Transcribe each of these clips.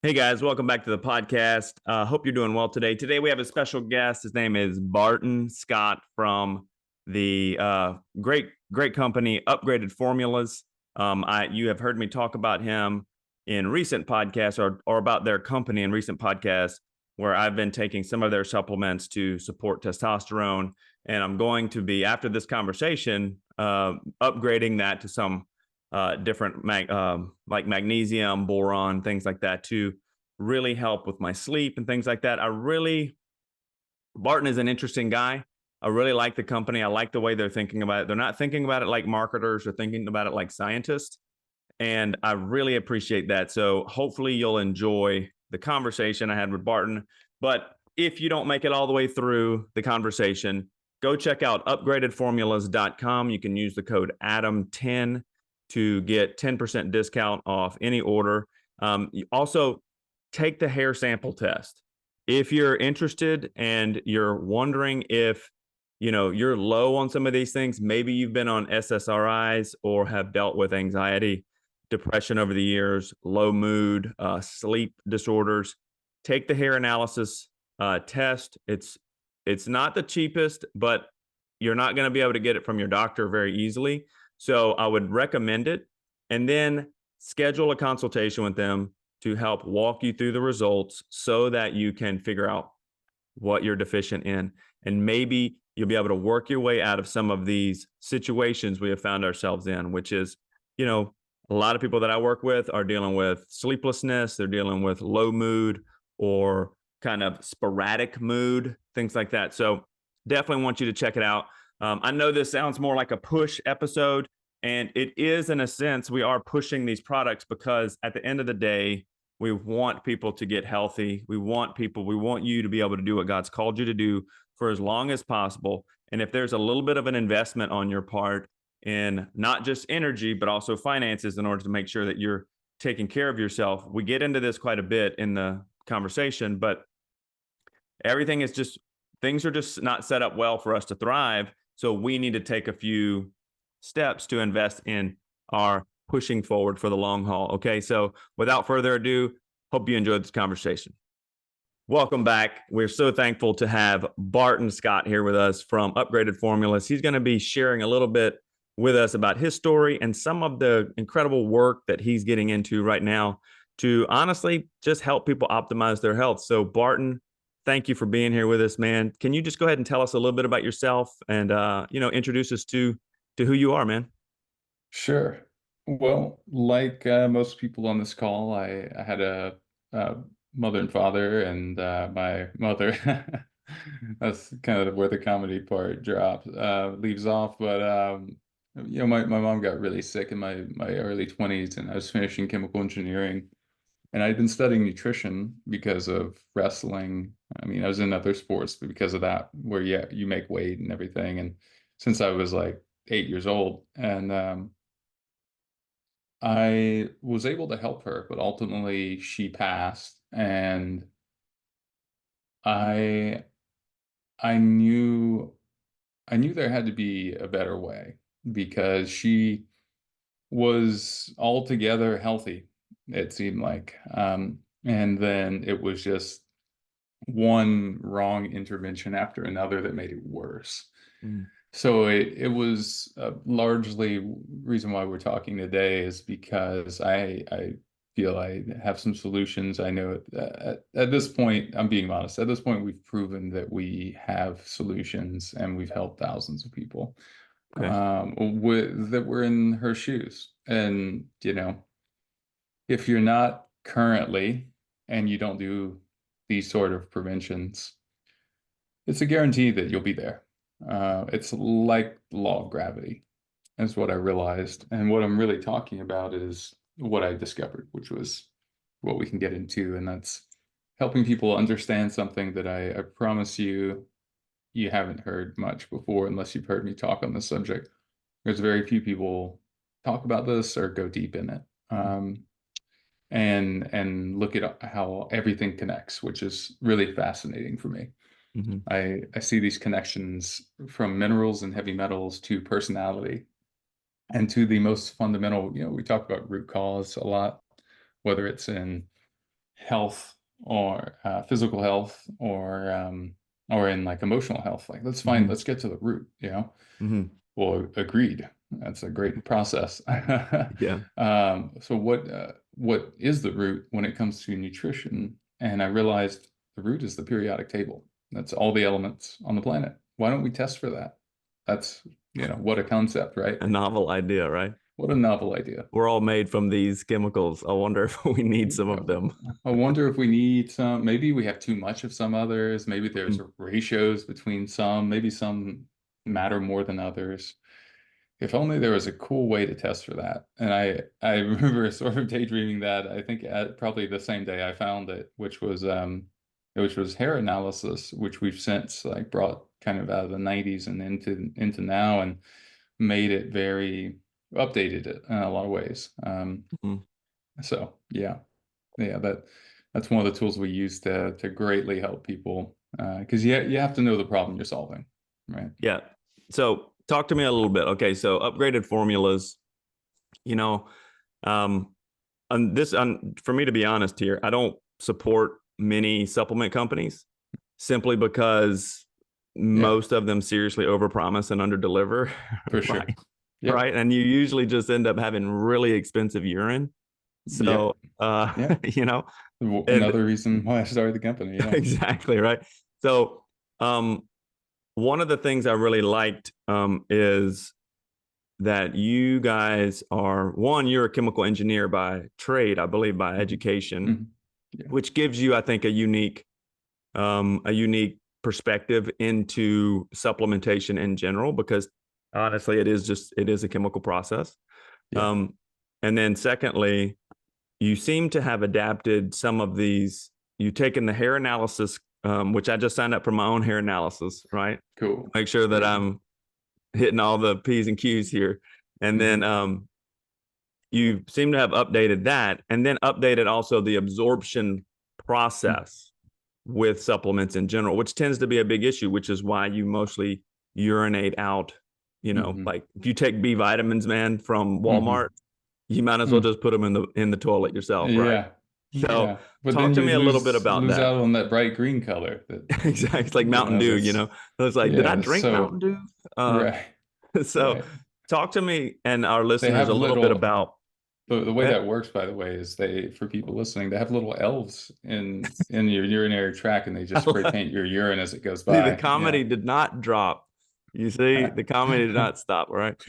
Hey guys, welcome back to the podcast. Hope you're doing well today. Today we have a special guest. His name is Barton Scott from the great company Upgraded Formulas. You have heard me talk about him in recent podcasts or about their company in recent podcasts where I've been taking some of their supplements to support testosterone, and I'm going to be after this conversation upgrading that to some different like magnesium, boron, things like that to really help with my sleep and things like that. Barton is an interesting guy. I really like the company. I like the way they're thinking about it. They're not thinking about it like marketers, they're thinking about it like scientists. And I really appreciate that. So hopefully you'll enjoy the conversation I had with Barton. But if you don't make it all the way through the conversation, go check out upgradedformulas.com. You can use the code ADAM10 to get 10% discount off any order. You also take the hair sample test. If you're interested and you're wondering if you're low on some of these things, maybe you've been on SSRIs or have dealt with anxiety, depression over the years, low mood, sleep disorders, take the hair analysis test. It's not the cheapest, but you're not going to be able to get it from your doctor very easily. So I would recommend it, and then schedule a consultation with them to help walk you through the results so that you can figure out what you're deficient in. And maybe you'll be able to work your way out of some of these situations we have found ourselves in, which is, a lot of people that I work with are dealing with sleeplessness, they're dealing with low mood or kind of sporadic mood, things like that. So definitely want you to check it out. I know this sounds more like a push episode, and it is in a sense. We are pushing these products because at the end of the day, we want people to get healthy. We want you to be able to do what God's called you to do for as long as possible. And if there's a little bit of an investment on your part in not just energy, but also finances in order to make sure that you're taking care of yourself, we get into this quite a bit in the conversation, but things are just not set up well for us to thrive. So we need to take a few steps to invest in our pushing forward for the long haul. Okay, so without further ado, hope you enjoyed this conversation. Welcome back. We're so thankful to have Barton Scott here with us from Upgraded Formulas. He's going to be sharing a little bit with us about his story and some of the incredible work that he's getting into right now to honestly just help people optimize their health. So Barton, thank you for being here with us, man. Can you just go ahead and tell us a little bit about yourself and introduce us to who you are, man? Sure. Well, like most people on this call, I had a mother and father, and my mother. That's kind of where the comedy part leaves off. But my mom got really sick in my early 20s, and I was finishing chemical engineering, and I'd been studying nutrition because of wrestling. I mean, I was in other sports, but because of that, where you make weight and everything, and since I was like 8 years old, and I was able to help her, but ultimately she passed, and I I knew I knew there had to be a better way because she was altogether healthy, it seemed like. And then it was just one wrong intervention after another that made it worse. Mm. So it was largely reason why we're talking today is because I feel I have some solutions. I know at this point, I'm being honest, at this point, we've proven that we have solutions and we've helped thousands of people Okay. that were in her shoes. And, if you're not currently and you don't do these sort of preventions, it's a guarantee that you'll be there. It's like the law of gravity. That's what I realized. And what I'm really talking about is what I discovered, which was what we can get into. And that's helping people understand something that I promise you haven't heard much before unless you've heard me talk on this subject. There's very few people talk about this or go deep in it. And look at how everything connects, which is really fascinating for me. Mm-hmm. I see these connections from minerals and heavy metals to personality and to the most fundamental, we talk about root cause a lot, whether it's in health or physical health or in like emotional health. Like, let's get to the root, you know? Hmm. Well, agreed. That's a great process. Yeah. So what is the root when it comes to nutrition? And I realized the root is the periodic table. That's all the elements on the planet. Why don't we test for that? That's, what a concept, right? A novel idea, right? What a novel idea. We're all made from these chemicals. I wonder if we need some of them. I wonder if we need some, maybe we have too much of some others. Maybe there's ratios between some, maybe some matter more than others. If only there was a cool way to test for that. And I remember sort of daydreaming that, I think at probably the same day I found it, which was hair analysis, which we've since like brought kind of out of the 90s and into now, and made it very updated it in a lot of ways. Mhm. So yeah, that's one of the tools we use to greatly help people, because you have to know the problem you're solving, right? Yeah. So talk to me a little bit. Okay. So upgraded formulas, you know, um, and for me to be honest here, I don't support many supplement companies simply because Yeah, most of them seriously overpromise and underdeliver, for sure. right? Yep. Right. And you usually just end up having really expensive urine. Yep. So, Yeah. you know, and Another reason why I started the company. Yeah. exactly right. So, one of the things I really liked is that you guys are one, you're a chemical engineer by trade, I believe, by education, Mhm. Yeah. which gives you, I think, a unique perspective into supplementation in general, because honestly, it is a chemical process. Yeah. Um, and then secondly, you seem to have adapted some of these. You've taken the hair analysis, which I just signed up for my own hair analysis, right? Cool. Make sure that Great. I'm hitting all the P's and Q's here. And then Mhm. you seem to have updated that, and then updated also the absorption process with supplements in general, which tends to be a big issue, which is why you mostly urinate out. Mhm. Like if you take B vitamins, man, from Walmart, Mhm. you might as well Mm. just put them in the toilet yourself, right? Yeah. So Yeah. But talk then to you me a little bit about lose that. out on that bright green color that, Exactly, it's like Mountain Dew, that's, I was like, did I yeah, that's drink so Mountain Dew? right. So Right. talk to me and our They listeners a have little bit little about the way that. that works, by the way, is for people listening, they have little elves in your urinary tract, and they just spray paint your urine as it goes See, the by. Yeah. comedy did not drop. You see, the comedy did not stop, right?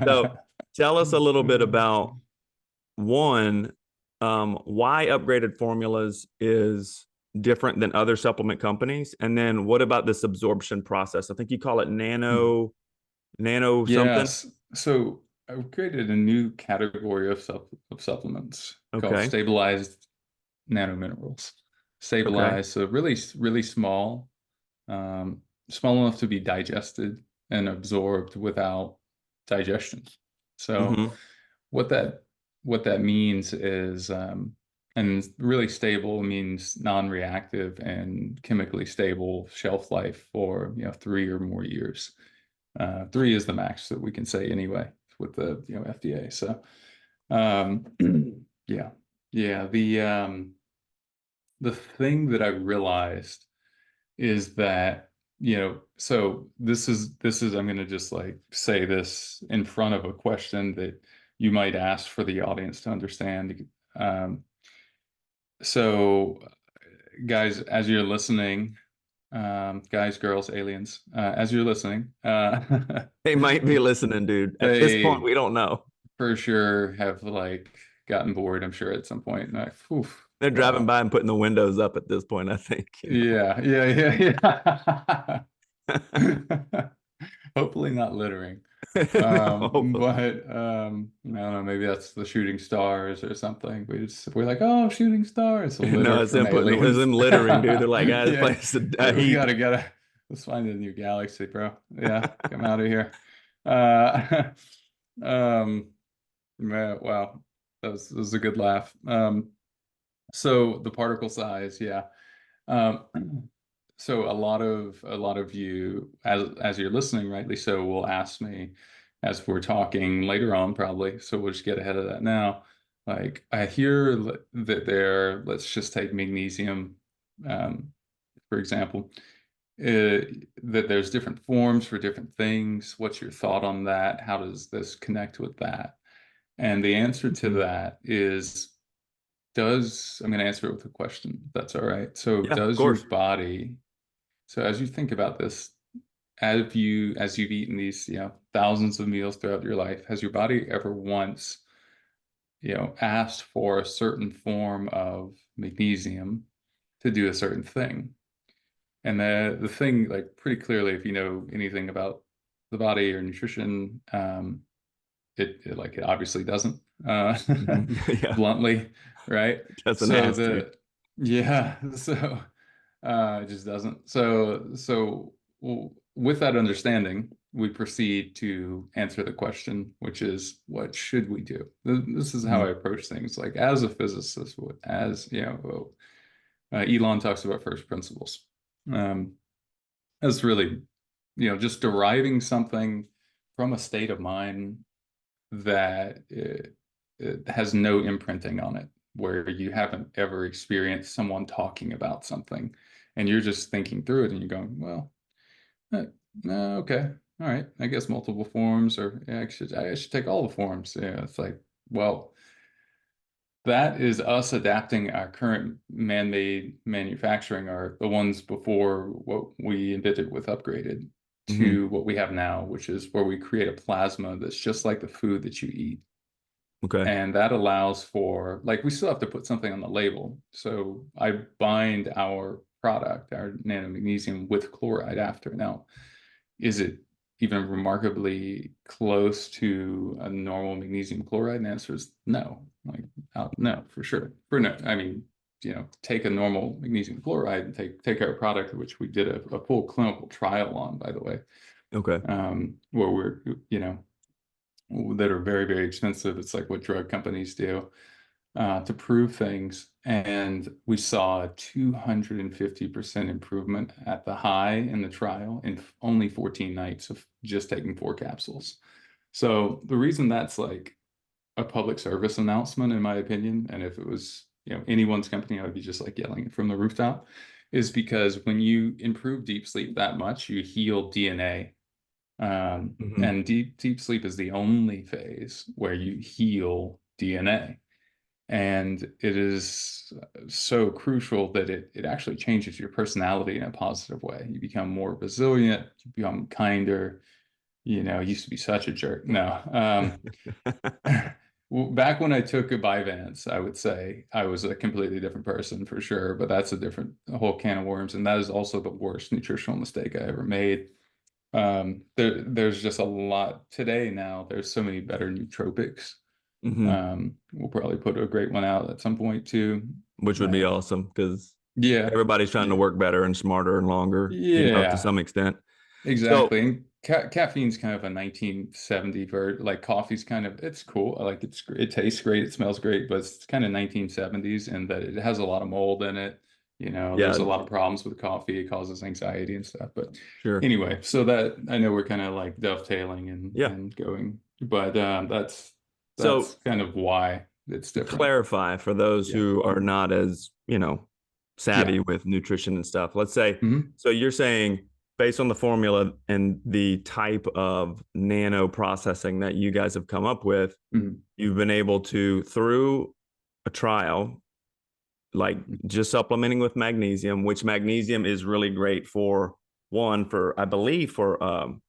So tell us a little bit about one, why upgraded formulas is different than other supplement companies. And then what about this absorption process? I think you call it nano something. Yes. So I've created a new category of supplements called Okay. stabilized nanominerals. Okay. Stabilized, so really, really small, um, small enough to be digested and absorbed without digestion. So Mm-hmm. what that what that means is, and really stable means non-reactive and chemically stable shelf life for 3 or more years. 3 is the max that we can say anyway with the FDA. So um, yeah, yeah. The thing that I realized is that, so this is I'm going to just like say this in front of a question that you might ask for the audience to understand. Um, so guys, as you're listening, guys, girls, aliens, as you're listening, They might be listening, dude. At this point, they we don't know. for sure have like gotten bored, I'm sure, at some point. And like, oof, They're driving wow. by and putting the windows up at this point, I think, Yeah, yeah, yeah. Hopefully not littering. Hopefully. But I don't know, maybe that's the shooting stars or something. We're like, oh, shooting stars, a litter No, it's from them it's aliens. them littering, dude. They're like, this Yeah, place is a we heat. gotta let's find a new galaxy, bro. Yeah, come out of here. Uh, um, man, wow, that was a good laugh. So the particle size, yeah. Um, so a lot of you, as you're listening, rightly so, will ask me as we're talking later on, probably. So we'll just get ahead of that now. Like I hear that let's just take magnesium, for example, that there's different forms for different things. What's your thought on that? How does this connect with that? And the answer to Mhm. that is, I'm going to answer it with a question, if that's all right. So Yeah, of does your course. body, so as you think about this, as you've eaten these, thousands of meals throughout your life, has your body ever once, asked for a certain form of magnesium to do a certain thing? And the thing, like pretty clearly, if you know anything about the body or nutrition, it obviously doesn't, Mhm. Yeah, bluntly, right? doesn't So ask you. yeah, so it just doesn't. With that understanding, we proceed to answer the question, which is, what should we do? This is how I Mhm. approach things. Like as a physicist, Elon talks about first principles. Um, that's really, just deriving something from a state of mind that it has no imprinting on it, where you haven't ever experienced someone talking about something and you're just thinking through it and you're going, well, okay, all right, I guess multiple forms, or yeah, I should take all the forms. Yeah, it's like, well, that is us adapting our current man-made manufacturing, or the ones before what we invented with upgraded, Mhm. to what we have now, which is where we create a plasma that's just like the food that you eat. Okay. And that allows for, like, we still have to put something on the label. So I bind our product, our nanomagnesium, with chloride after. Now, is it even remarkably close to a normal magnesium chloride? And the answer is no. Like, no, for sure. I mean, take a normal magnesium chloride and take our product, which we did a full clinical trial on, by the way, Okay. where we're, that are very, very expensive. It's like what drug companies do, to prove things. And we saw a 250% improvement at the high in the trial in only 14 nights of just taking 4 capsules. So the reason that's like a public service announcement, in my opinion, and if it was, anyone's company, I would be just like yelling it from the rooftop, is because when you improve deep sleep that much, you heal DNA. Mhm. And deep sleep is the only phase where you heal DNA. And it is so crucial that it actually changes your personality in a positive way. You become more resilient, you become kinder, used to be such a jerk. No. Back when I took a Vyvanse, I would say I was a completely different person for sure, but that's a whole can of worms. And that is also the worst nutritional mistake I ever made. There's just a lot today now. There's so many better nootropics. Mhm. We'll probably put a great one out at some point too. Which would be Like, awesome because yeah, everybody's trying to yeah, work better and smarter and longer, to yeah, some extent. So, exactly. And caffeine's kind of a 1970 version. Like coffee's kind of, it's cool. I like it tastes great, it smells great, but it's kind of 1970s in that it has a lot of mold in it. yeah, There's a lot of problems with coffee. It causes anxiety and stuff. But sure. anyway, so that I know we're kind of like dovetailing and Yeah. and going, but that's So, kind of why it's to different. clarify for those Yeah. who are not as, Yeah. savvy with nutrition and stuff, let's say, Hmm. so you're saying based on the formula and the type of nano processing that you guys have come up with, Hmm. you've been able to, through a trial, like just supplementing with magnesium, which magnesium is really great for one, for I believe for And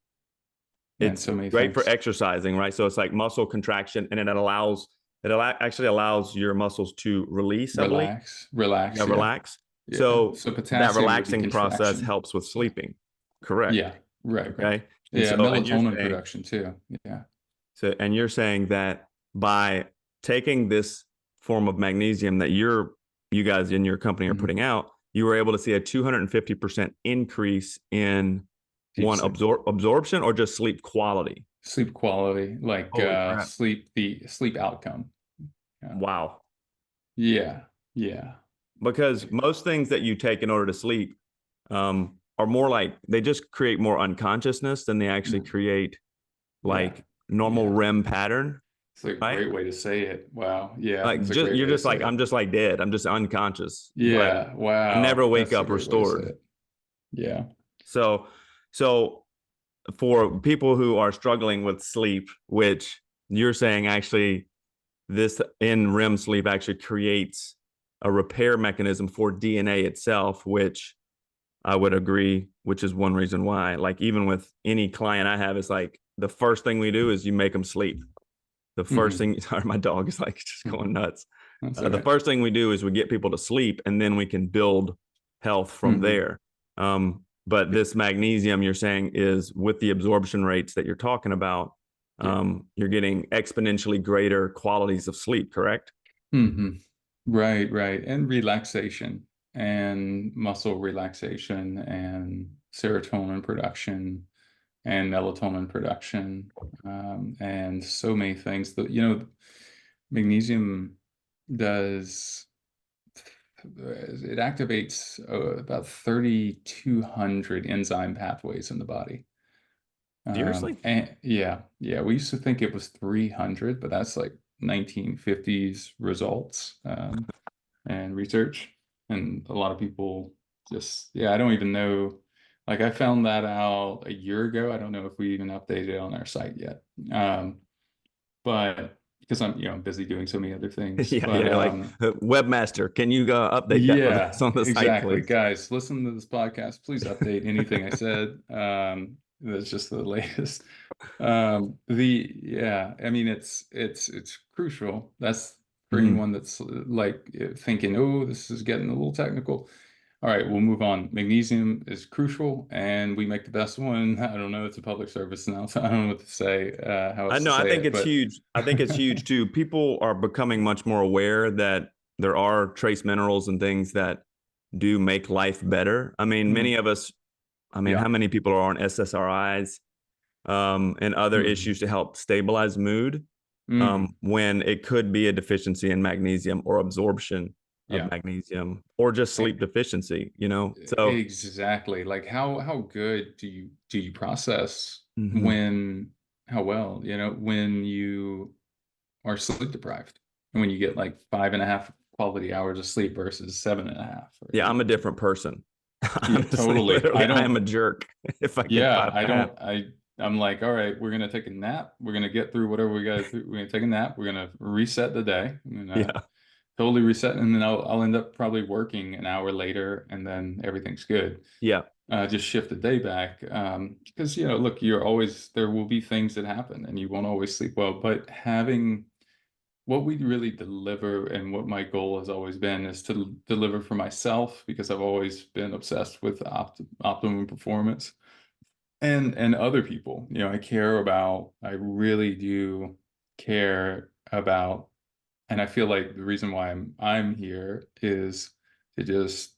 it's so many great for things. exercising, right? So it's like muscle contraction, and actually allows your muscles to release, I believe. Yeah, Relax. Yeah. relax. Yeah. So So that potassium would be relaxing process contraction. helps with Yeah. sleeping. Correct. Yeah. Right. Okay. And Yeah. so, and you're Melatonin saying, production too. Yeah. and you're saying that by taking this form of magnesium that you guys in your company are Hmm. putting out, you were able to see a 250% increase in Deep one sleep. absorption or just sleep quality. Sleep quality, like Holy crap. the sleep outcome. Yeah. Wow. Yeah. Yeah. Because most things that you take in order to sleep are more like they just create more unconsciousness than they actually Mm. create Yeah. like normal Yeah. REM pattern. It's a right? great way to say it. Wow. Yeah, Like it's a just great you're way to just say like, it. I'm just like dead. I'm just unconscious, but Yeah, I never wow. wake That's a up great way to say restored. it. Yeah. So, so for people who are struggling with sleep, which you're saying actually this in REM sleep actually creates a repair mechanism for DNA itself, which I would agree, which is one reason why, like, even with any client I have, it's like the first thing we do is you make them sleep. The first Hmm. thing, sorry, my dog is like just going nuts. That's The okay. first thing we do is we get people to sleep, and then we can build health from Hmm. there. But this magnesium you're saying is with the absorption rates that you're talking about, Yeah. you're getting exponentially greater qualities of sleep, correct? Hmm. Right, right. And relaxation and muscle relaxation and serotonin production and melatonin production, and so many things that, magnesium does, it activates about 3,200 enzyme pathways in the body. Seriously? And yeah, we used to think it was 300, but that's like 1950s results, and research. And a lot of people just, yeah, I don't even know. Like I found that out a year ago. I don't know if we even updated it on our site yet. But because I'm busy doing so many other things. Yeah, But yeah. Like webmaster, can you update that with us yeah, on the site, exactly. please? Guys, listen to this podcast. Please update anything I said. That's just the latest. Yeah, I mean it's crucial. That's for Mhm. anyone that's like thinking, oh, this is getting a little technical. All right, we'll move on. Magnesium is crucial, and we make the best one. I don't know, it's a public service now, so I don't know what to say, how I else to know. I say think it, it's but huge. I think it's huge too. People are becoming much more aware that there are trace minerals and things that do make life better. I mean, many mm, of us, I mean, how yeah. many people are on SSRIs and other Hmm. issues to help stabilize mood Hmm. when it could be a deficiency in magnesium or absorption of Yeah. magnesium or just sleep deficiency, you know? So, Exactly. Like how good do you process mhm. when how well, when you are sleep deprived and when you get like 5.5 quality hours of sleep versus 7.5 or Yeah, I'm a 8. different person. Yeah, Honestly, totally. literally, I am a jerk if I get Yeah, five I and a half. don't, I'm like, all right, we're gonna take a nap. We're gonna get through whatever we gotta do. We're gonna take a nap. We're gonna reset the day. I'm gonna Yeah. totally reset, and then I'll end up probably working an hour later, and then everything's good. Yeah. Just shift the day back. Because, look, there will be things that happen and you won't always sleep well, but having what we really deliver and what my goal has always been is to deliver for myself because I've always been obsessed with optimum performance and other people. I really do care about, and I feel like the reason why I'm here is to just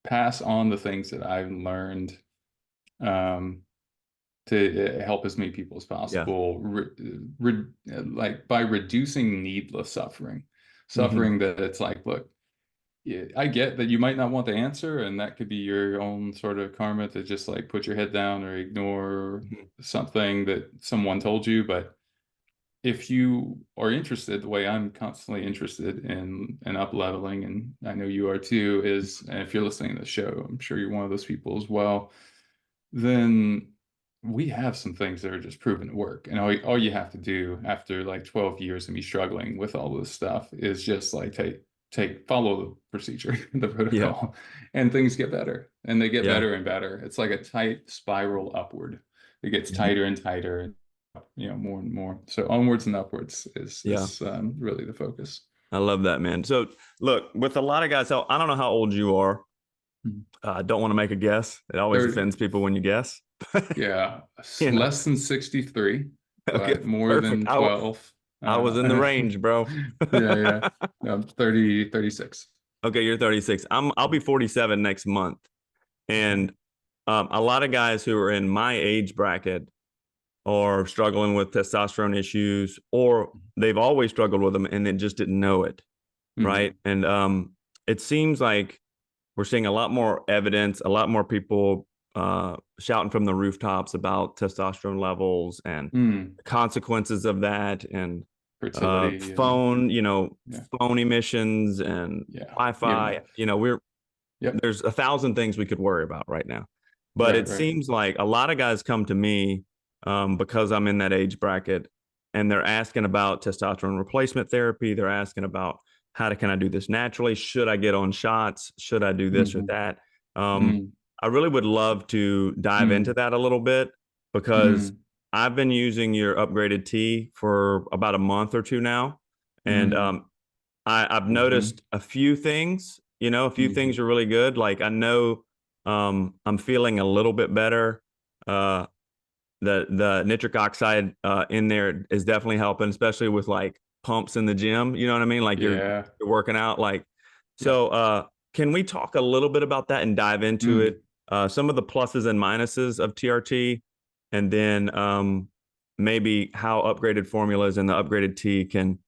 pass on the things that I've learned, um, to help as many people as Yeah. possible, like by reducing needless suffering, Hmm. suffering that it's like, look, yeah, I get that you might not want the answer, and that could be your own sort of karma to just like put your head down or ignore something that someone told you. But if you are interested, the way I'm constantly interested in up leveling, and I know you are too, is, and if you're listening to the show, I'm sure you're one of those people as well, then we have some things that are just proven to work. And all you have to do after like 12 years of me struggling with all this stuff is just like follow the procedure, the Yeah. protocol, and things get better. And they get Yeah. better and better. It's like a tight spiral upward. It gets Mhm. tighter and tighter, more and more. So onwards and upwards is Yeah. really the focus. I love that, man. So, look, with a lot of guys, so I don't know how old you are. I don't want to make a guess. It always 30, offends people when you guess. yeah, You know, less than 63, okay, but more perfect. than 12. I was in the range, bro. Yeah, yeah. No, I'm 30, 36. Okay, you're 36. I'll be 47 next month. Okay. And a lot of guys who are in my age bracket are struggling with testosterone issues, or they've always struggled with them and they just didn't know it, right? Hmm. And it seems like we're seeing a lot more evidence, a lot more people shouting from the rooftops about testosterone levels and Hmm. consequences of that. And fertility and phone, yeah, phone emissions and yeah, Wi-Fi. yep, There's 1,000 things we could worry about right now. But right, it right. seems like a lot of guys come to me because I'm in that age bracket, and they're asking about testosterone replacement therapy. They're asking about can I do this naturally? Should I get on shots? Should I do this or Mm-hmm. that? Um, Mm, I really would love to dive into mm, that a little bit because mm, I've been using your upgraded tea for about a month or two now, and mm, I've mm-hmm, noticed a few things. A few mm-hmm. things are really good. Like I know I'm feeling a little bit better. Uh, the nitric oxide in there is definitely helping, especially with like pumps in the gym. You know what I mean? Like Yeah, you're working out. Like yeah. so. Can we talk a little bit about that and dive into Mm, it? Some of the pluses and minuses of TRT, and then maybe how upgraded formulas and the upgraded tea can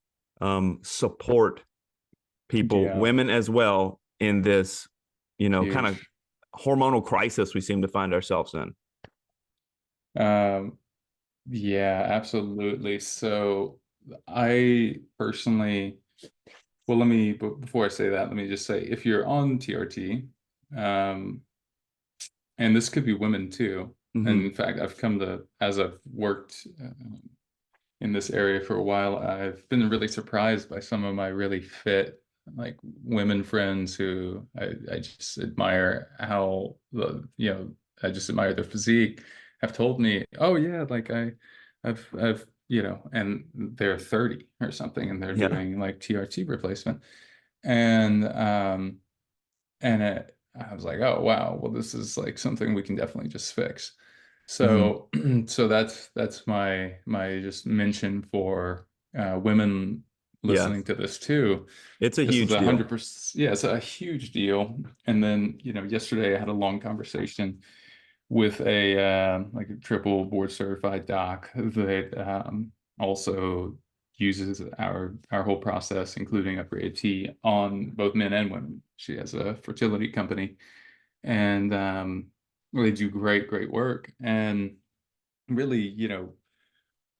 support people, yeah, women as well, in this, kind of huge. hormonal crisis we seem to find ourselves in. Um, yeah, absolutely. So I personally, well, but before I say that, let me just say, if you're on TRT, um, and this could be women too. And Mm-hmm. in fact, as I've worked in this area for a while, I've been really surprised by some of my really fit, like women friends who I just admire I just admire their physique, have told me, oh yeah, like I've, and they're 30 or something and they're Yeah. doing like TRT replacement. And, I was like, oh wow, well this is like something we can definitely just fix. Mm-hmm. So so that's my just mention for women Yeah. listening to this too. It's a This is huge deal. 100%, yeah, it's a huge deal. And then, yesterday I had a long conversation with a like a triple board certified doc that also uses our whole process, including upgraded T, on both men and women. She has a fertility company, and they do great work. And really,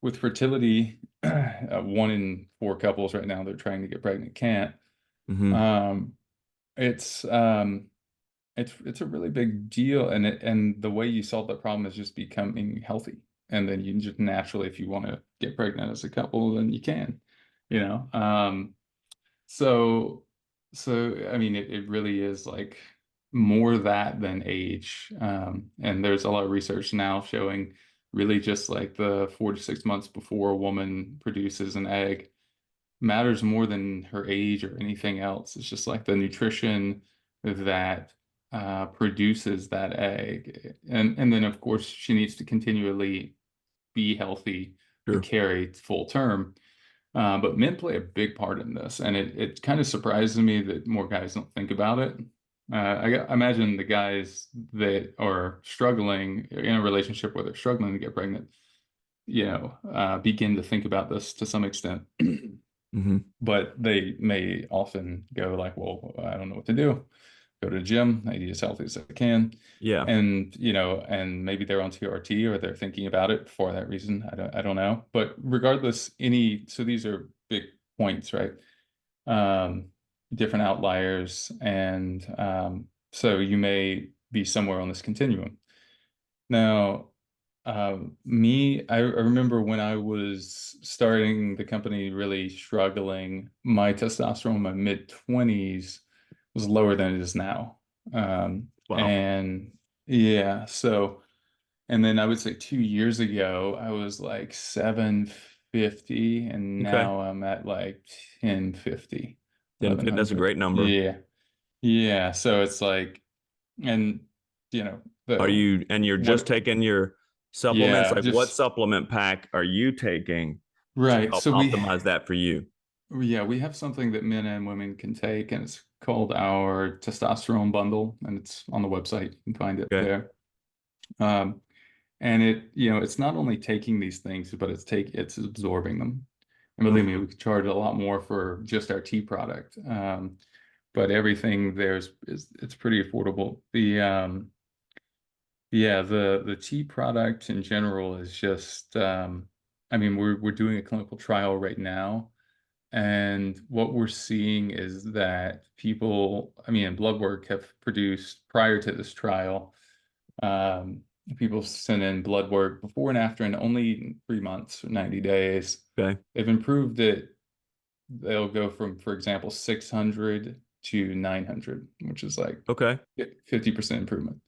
with fertility, 1 in 4 couples right now they're trying to get pregnant can't. Mm-hmm. Um, it's um, it's a really big deal, and the way you solve that problem is just becoming healthy, and then you can just naturally, if you want to get pregnant as a couple, then you can, you know. So I mean, it really is like more that than age, and there's a lot of research now showing really just like the 4 to 6 months before a woman produces an egg matters more than her age or anything else. It's just like the nutrition that produces that egg. And then of course she needs to continually be healthy to Sure. carry full term. But men play a big part in this, and it kind of surprises me that more guys don't think about it. I imagine the guys that are struggling in a relationship where they're struggling to get pregnant, begin to think about this to some extent. Mm-hmm. But they may often go like, well, I don't know what to do. Go to the gym, I eat as healthy as I can. Yeah. And, and maybe they're on TRT or they're thinking about it for that reason. I don't know. But regardless, so these are big points, right? Um, Different outliers. And so you may be somewhere on this continuum. Now, I remember when I was starting the company, really struggling, my testosterone in my mid-20s was lower than it is now. Wow. And yeah, and then I would say 2 years ago, I was like 750, and Okay. now I'm at like 1050, That's a 1100. great number. Yeah. Yeah. So it's like, and, the, And you're just what, taking your supplements? yeah, Like what just supplement pack are you taking to right. help So optimize that for you? we have something that men and women can take, and it's called our testosterone bundle, and it's on the website. You can find it Okay. there. Um, and it's not only taking these things, but it's absorbing them. And believe me, Mm-hmm. we could charge a lot more for just our tea product. But everything it's pretty affordable. The tea product in general is just I mean, we're doing a clinical trial right now, and what we're seeing is that people, I mean, in blood work have produced prior to this trial, um, people sent in blood work before and after in only 3 months or 90 days. Okay. They've improved it. They'll go from, for example, 600 to 900, which is like Okay. 50% improvement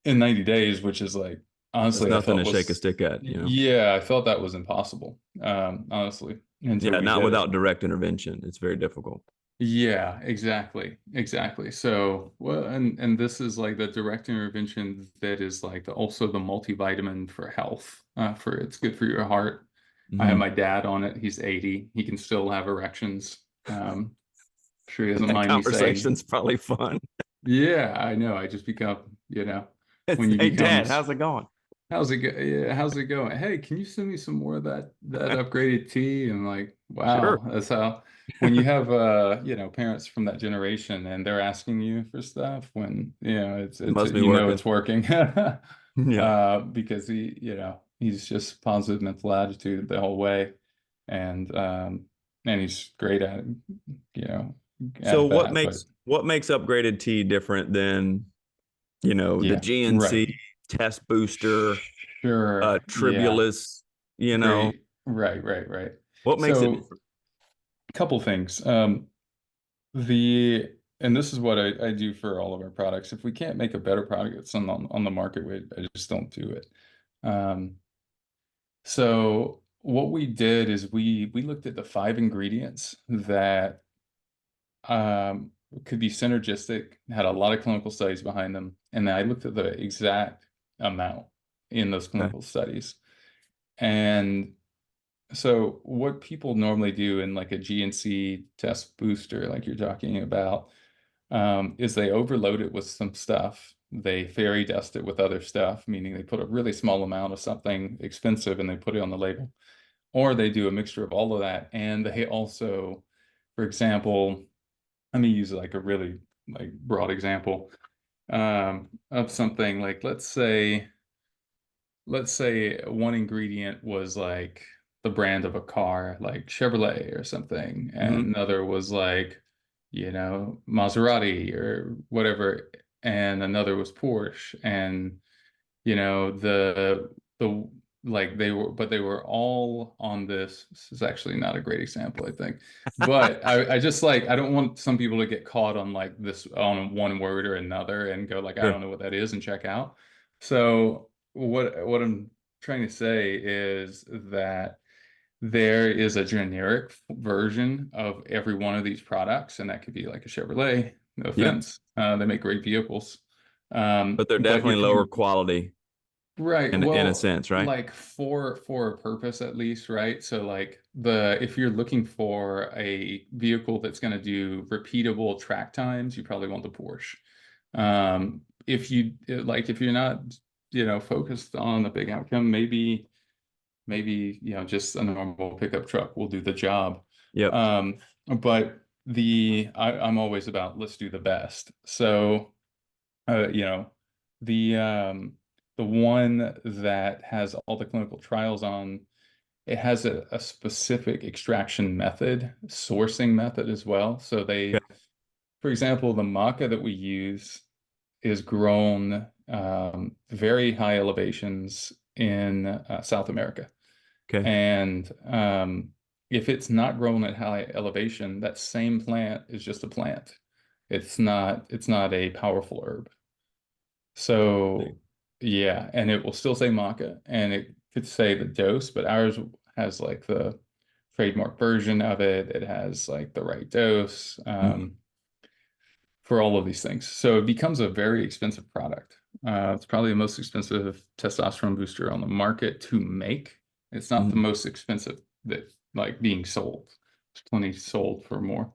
in 90 days, which is like, That's honestly, I nothing felt to shake a was, stick at, you know? yeah, I felt that was impossible, honestly, until Yeah, we not did it. without direct intervention. It's very difficult. Yeah, exactly. Exactly. So, well, and this is like the direct intervention that is like also the multivitamin for health. For it's good for your heart. I have Hmm. my dad on it. He's 80. He can still have erections. Sure he doesn't That mind me saying. conversation's probably fun. Yeah, I know. I just become, when you Hey, become, Dad, how's it going? how's it go? Yeah, how's it going? Hey, can you send me some more of that upgraded tea? And like, Sure. wow, that's how when you have parents from that generation and they're asking you for stuff when It it's must be working. it's working. Yeah. Because he's just positive mental attitude the whole way, and he's great at it, you know So at that. But what makes upgraded T different than, the yeah, right. GNC test booster, Sure. Yeah. Tribulus, you know, Great. Right, right, right. what makes it So different? a couple things. The and this is what I do for all of our products. If we can't make a better product that's on the market, I just don't do it. Um, so what we did is we looked at the 5 ingredients that um, could be synergistic, had a lot of clinical studies behind them, and I looked at the exact amount in those Okay. clinical studies. And so what people normally do in like a GNC test booster, like you're talking about, is they overload it with some stuff. They fairy dust it with other stuff, meaning they put a really small amount of something expensive and they put it on the label. Or they do a mixture of all of that. And they also, for example, let me use like a really like broad example of something like let's say one ingredient was like the brand of a car, like Chevrolet or something, Hmm. and another was like, Maserati or whatever, and another was Porsche, and the like they were all on this. This is actually not a great example, I think, but I just like I don't want some people to get caught on like this on one word or another and go like I Sure. don't know what that is and check out. So what I'm trying to say is that there is a generic version of every one of these products, and that could be like a Chevrolet. No Yep. offense, they make great vehicles. But they're But definitely if lower you quality Right. in a Well, sense, right? like for a purpose at least, right? So like the if you're looking for a vehicle that's going to do repeatable track times, you probably want the Porsche. If you're not, focused on the big outcome, maybe just a normal pickup truck will do the job. Yep. But I'm always about let's do the best. So uh, you know, the um, the one that has all the clinical trials on, it has a specific extraction method, sourcing method as well. So Okay. for example, the maca that we use is grown very high elevations in South America. Okay. And if it's not grown at high elevation, that same plant is just a plant. It's not a powerful herb. So yeah, and it will still say maca and it could say the dose, but ours has like the trademark version of it. It has like the right dose Mhm. for all of these things. So it becomes a very expensive product. It's probably the most expensive testosterone booster on the market to make. It's not the Mhm. most expensive that like being sold. There's plenty sold for more,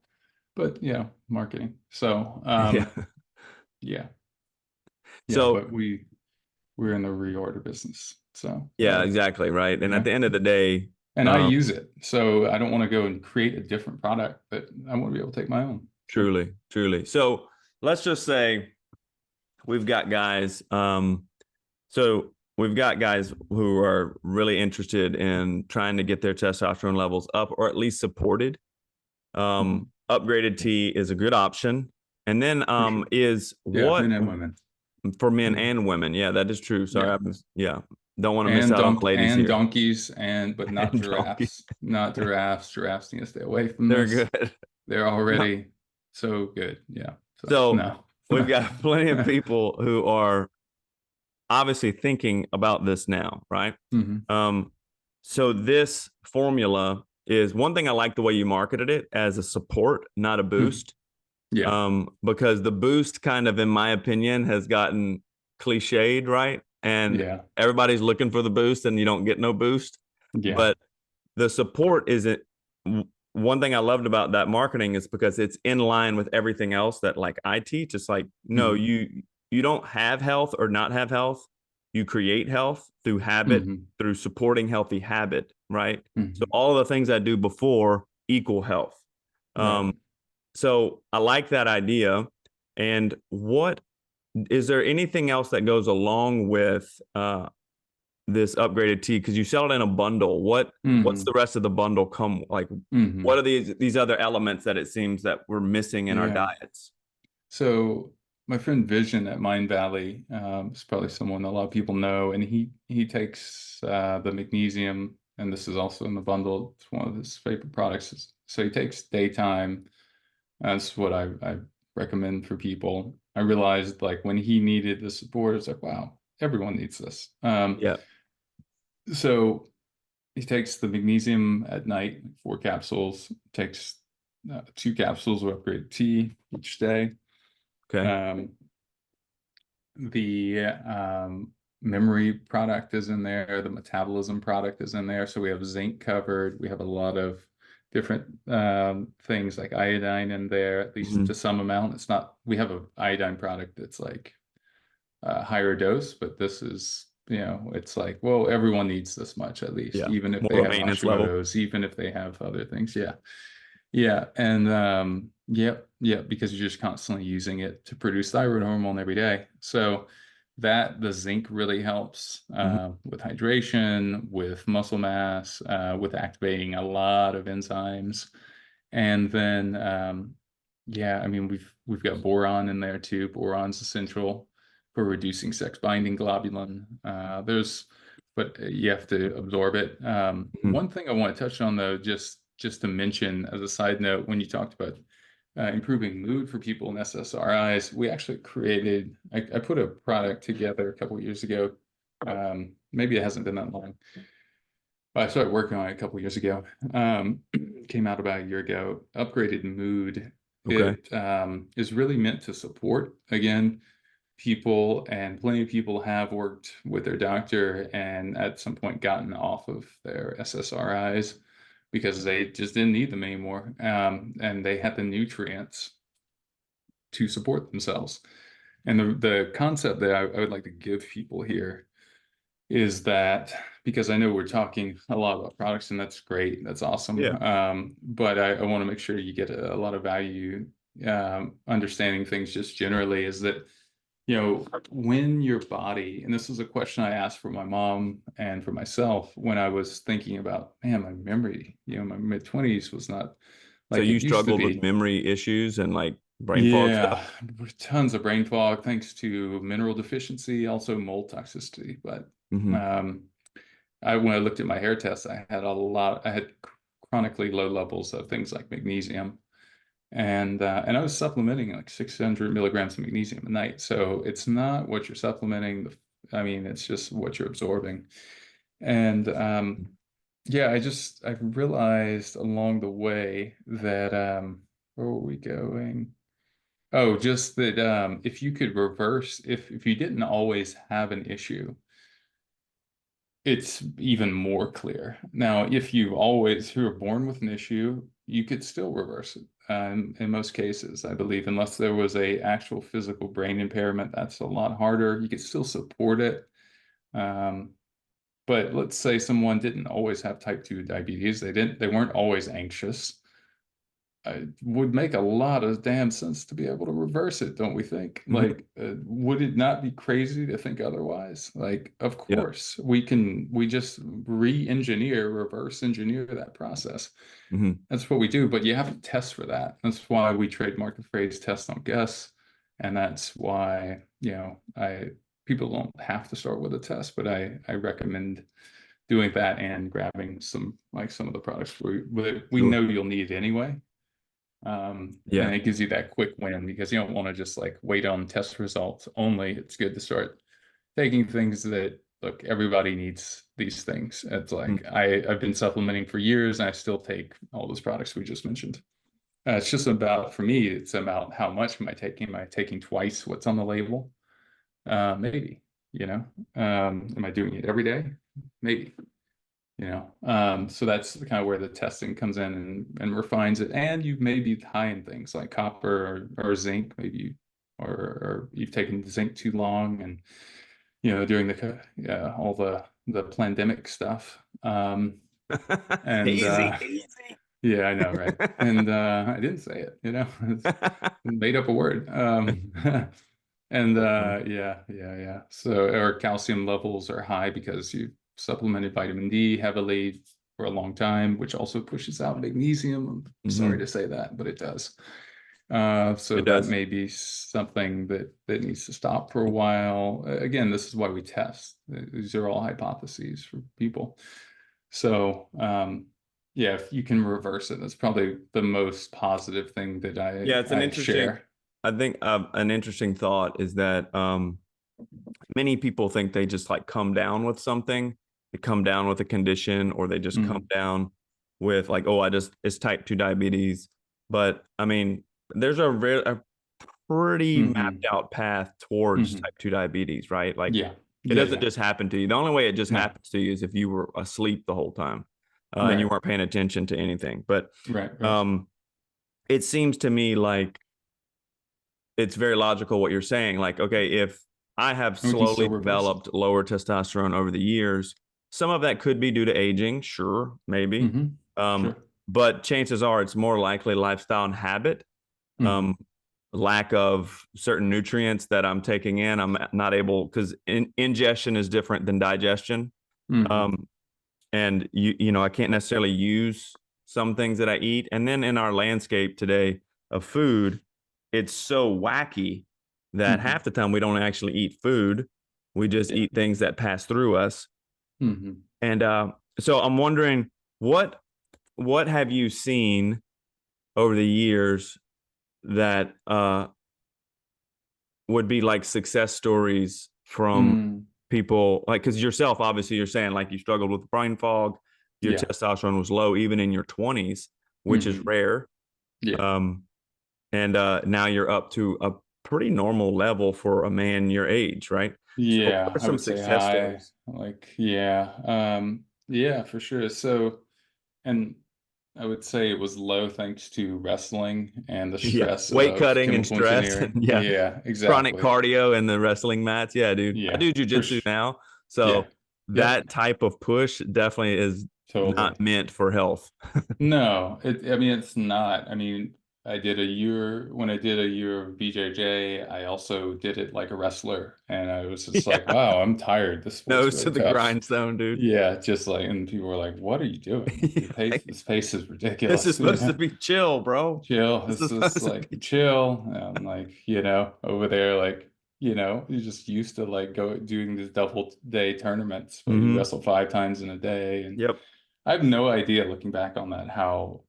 but marketing. So Yeah. yeah, yeah, So but we're in the reorder business. So, yeah, exactly. Right. And at yeah. the end of the day, And I um, use it. So I don't want to go and create a different product, but I want to be able to take my own. Sure. truly, truly. So let's just say we've got guys. So we've got guys who are really interested in trying to get their testosterone levels up or at least supported. Upgraded tea is a good option. And then For sure. is Yeah, what men and women. for men Mhm. and women. Yeah, that is true. Sorry, Yeah. yeah, don't want to miss out on the ladies And here. donkeys but not And donkey, giraffes. Not giraffes. Giraffes need to stay away from they're this. good. They're No. already so good. Yeah. So So no. we've got plenty of people who are obviously thinking about this now, right? hmm Um, so this formula is one thing. I like the way you marketed it as a support, not a hmm boost. Yeah. Because the boost kind of, in my opinion, has gotten cliched, right? And Yeah. everybody's looking for the boost and you don't get no boost. Yeah. But the support isn't one thing I loved about that marketing is because it's in line with everything else that like I teach. It's like, no, hmm you don't have health or not have health. You create health through habit, hmm through supporting healthy habit, right? So hmm all of the things I do before equal health. Right. Um, so I like that idea. And what is there anything else that goes along with this upgraded tea? Because you sell it in a bundle. What's the hmm rest of the bundle come like? What hmm are these other elements that it seems that we're missing in our Yeah. diets? So my friend Vision at Mind Valley is probably someone a lot of people know, and he takes the magnesium, and this is also in the bundle. It's one of his favorite products. So he takes daytime. That's what I recommend for people. I realized like when he needed the support, it's like, wow, everyone needs this. Yeah. So he takes the magnesium at night, 4 capsules, takes 2 capsules of upgraded tea each day. Okay. Um, the memory product is in there, the metabolism product is in there. So we have zinc covered. We have a lot of different things like iodine in there, at least to Mhm. some amount. It's not, we have an iodine product that's like a higher dose, but this is, it's like, well, everyone needs this much at least, Yeah. even if More they of a have maintenance level. Hashimoto's, even if they have other things. Yeah. Yeah, and yeah, because you're just constantly using it to produce thyroid hormone every day. So that the zinc really helps Mhm. with hydration, with muscle mass, with activating a lot of enzymes, and then yeah, I mean we've got boron in there too. Boron's essential for reducing sex binding globulin. But you have to absorb it. Mhm. One thing I want to touch on though, just to mention as a side note, when you talked about improving mood for people in SSRIs, we actually created. I put a product together a couple of years ago. Maybe it hasn't been that long. I started working on it a couple of years ago. Came out about a year ago. Upgraded mood. Okay. It is really meant to support again people, and plenty of people have worked with their doctor and at some point gotten off of their SSRIs because they just didn't need them anymore, and they had the nutrients to support themselves. And the concept that I would like to give people here is that, because I know we're talking a lot about products, and that's great, that's awesome. Yeah. But I want to make sure you get a lot of value understanding things just generally, is that when your body, and this is a question I asked for my mom and for myself when I was thinking about, man, my memory, my mid-20s was not So like you it used to struggled with be. memory issues and like brain fog stuff. Yeah, tons of brain fog thanks to mineral deficiency, also mold toxicity. But Hmm. um, when I looked at my hair tests, I had chronically low levels of things like magnesium. And I was supplementing like 600 milligrams of magnesium a night. So it's not what you're supplementing. I mean, it's just what you're absorbing. And yeah, I realized along the way that where were we going? Oh, just that if you could reverse, if you didn't always have an issue, it's even more clear. Now, if you were born with an issue, you could still reverse it. In most cases, I believe, unless there was a actual physical brain impairment, that's a lot harder. You could still support it. Um, but let's say someone didn't always have type 2 diabetes. They weren't always anxious. would make a lot of damn sense to be able to reverse it, don't we think? Mhm. Like, would it not be crazy to think otherwise? Like, of Yeah. course, we just re-engineer, reverse engineer that process. Hmm. That's what we do, but you have to test for that. That's why we trademark the phrase test, don't guess. And that's why, people don't have to start with a test, but I recommend doing that and grabbing some of the products we Sure. know you'll need anyway. Yeah. And it gives you that quick win because you don't want to just like wait on test results only. It's good to start taking things that, look, everybody needs these things. It's Mhm. like I've been supplementing for years and I still take all those products we just mentioned. It's just about, for me, it's about how much am I taking? Am I taking twice what's on the label? Maybe, am I doing it every day? Maybe. So that's kind of where the testing comes in and refines it. And you may be high in things like copper or zinc, maybe, or you've taken zinc too long, and during all the pandemic stuff. And Easy, easy. yeah, I know, right? And I didn't say it, it's made up a word. And yeah. So, or calcium levels are high because you supplemented vitamin D heavily for a long time, which also pushes out magnesium. I'm sorry Hmm. to say that, but it does. So It that does. may be something that needs to stop for a while. Again, this is why we test. These are all hypotheses for people. So, yeah, if you can reverse it, that's probably the most positive thing that Yeah, it's an I interesting. share. I think an interesting thought is that many people think they just like come down with something, they come down with a condition, or they just come Mm, down with like, oh, it's type 2 diabetes. But I mean, there's a pretty mapped hmm out path towards hmm type 2 diabetes, right? Like Yeah. it Yeah. doesn't Yeah. just happen to you. The only way it just No. happens to you is if you were asleep the whole time and you Right. weren't paying attention to anything. But Right. Right. um, it seems to me like it's very logical what you're saying. Like, okay, if I have And we can slowly still reverse it. developed lower testosterone over the years, some of that could be due to aging, sure, maybe. Um, Sure. but chances are it's more likely lifestyle and habit, um, hmm lack of certain nutrients that I'm taking in. I'm not able because ingestion is different than digestion. hmm Um, and I can't necessarily use some things that I eat. And then in our landscape today of food, it's so wacky that hmm half the time we don't actually eat food. We just Yeah. eat things that pass through us. hmm And so I'm wondering what have you seen over the years that would be like success stories from mm people like because yourself obviously you're saying like you struggled with brain fog, your Yeah. testosterone was low even in your 20s, which is hmm rare. Yeah. um and now you're up to a pretty normal level for a man your age, right? So what Yeah, are I some would say success high. stories? Like, yeah. Yeah, for sure. So, and I would say it was low thanks to wrestling and the Yeah, stress weight of cutting and chemical stress and engineering. yeah, Yeah, chronic exactly. cardio and the wrestling mats. Yeah, dude, I Yeah, do for jujitsu sure. now, Yeah. so Yep. that type of push definitely is not Totally. meant for health. No, I mean, it's not. I mean, when I did a year of BJJ, I also did it like a wrestler. And I was just like, Yeah, wow, I'm tired. This sport's nose to really the tough. grindstone, dude. Yeah, just like, and people were like, what are you doing? Like, This pace is this is ridiculous. supposed to be chill, bro. Chill. This This is is supposed to like be chill. chill. And like, over there, like, you're just used to like doing these double day tournaments where you Hmm. wrestle 5 times in a day. And Yep. I have no idea looking back on that how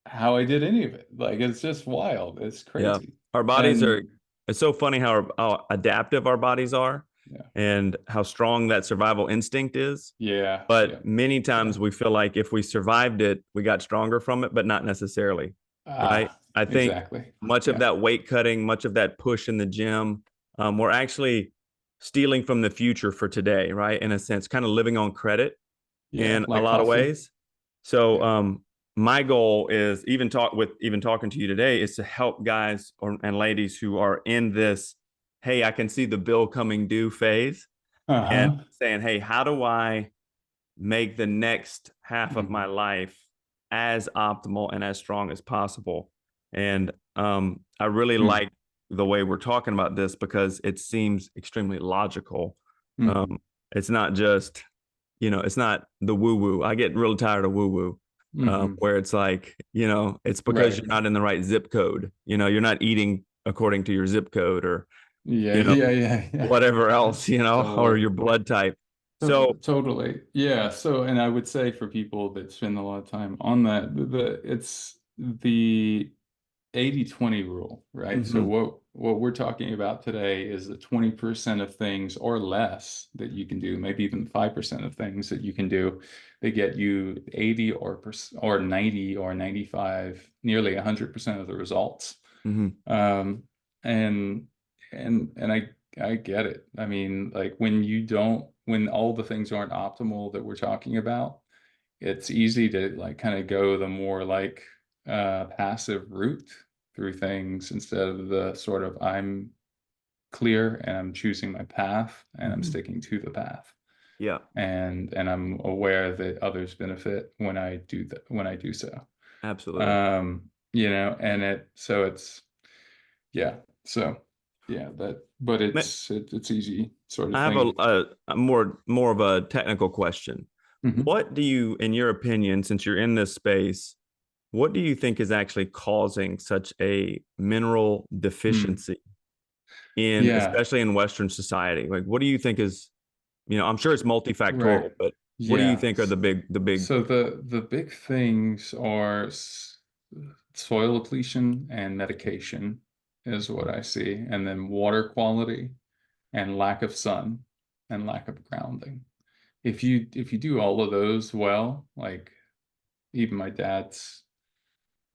I did any of it. Like, it's just wild. It's Yeah. crazy. Our bodies are, And it's so funny how adaptive our bodies are yeah. and how strong that survival instinct is. Yeah. But Yeah. many Yeah. times we feel like if we survived it, we got stronger from it, but not necessarily. Right. Ah, I think exactly. much of Yeah. that weight cutting, much of that push in the gym, we're actually stealing from the future for today, right? In a sense, kind of living on credit Yeah. in a Like lot of coffee. ways. So Yeah. my goal is even talking to you today is to help guys and ladies who are in this, hey, I can see the bill coming due phase and Uh-huh. saying, hey, how do I make the next half of my hmm life as optimal and as strong as possible. And I really Mm, like the way we're talking about this because it seems extremely logical. mm, Um, it's not just, it's not the woo woo. I get real tired of woo woo. mm-hmm. Where it's like, it's because Right. you're not in the right zip code. You're not eating according to your zip code or, Yeah, you know, yeah, yeah, yeah. whatever else, or Totally. your blood type. So, Totally. Yeah. So, and I would say for people that spend a lot of time on that, it's the 80-20 rule, right? So mhm, what we're talking about today is the 20% of things or less that you can do, maybe even 5% of things that you can do. They get you 80 or 90 or 95, nearly 100% of the results. mhm, Um, and and I get it. I mean, like when all the things aren't optimal that we're talking about, it's easy to like kind of go the more like passive route through things instead of the sort of I'm clear and I'm choosing my path and I'm mhm. sticking to the path. Yeah, And I'm aware that others benefit when I do that when I do so. absolutely. And it's yeah. So yeah, but it's easy sort of I have thing. a more of a technical question. Mhm. What do you, in your opinion, since you're in this space, what do you think is actually causing such a mineral Mm. deficiency in, Yeah, especially in Western society? Like, what do you think is, I'm sure it's multifactorial, right. but what do you Yeah. think are the big? So the big things are soil depletion and medication is what I see, and then water quality and lack of sun and lack of grounding. If you do all of those well, like even my dad's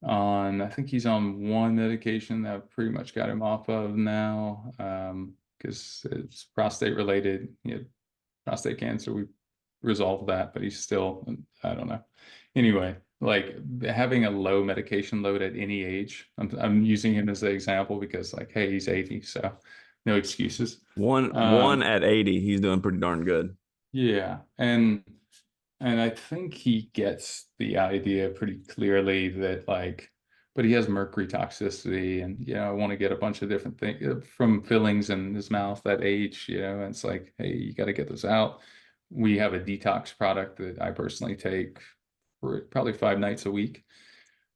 on, I think he's on one medication that I've pretty much got him off of now, because it's prostate related. He had prostate cancer. We resolved that, but he's still, I don't know. Anyway, like having a low medication load at any age, I'm using him as an example because like, hey, he's 80, so no excuses. One Um, at 80, he's doing pretty darn good. yeah, and I think he gets the idea pretty clearly that like, but he has mercury toxicity, and I want to get a bunch of different things from fillings in his mouth at age, and it's like, hey, you got to get those out. We have a detox product that I personally take for probably 5 nights a week,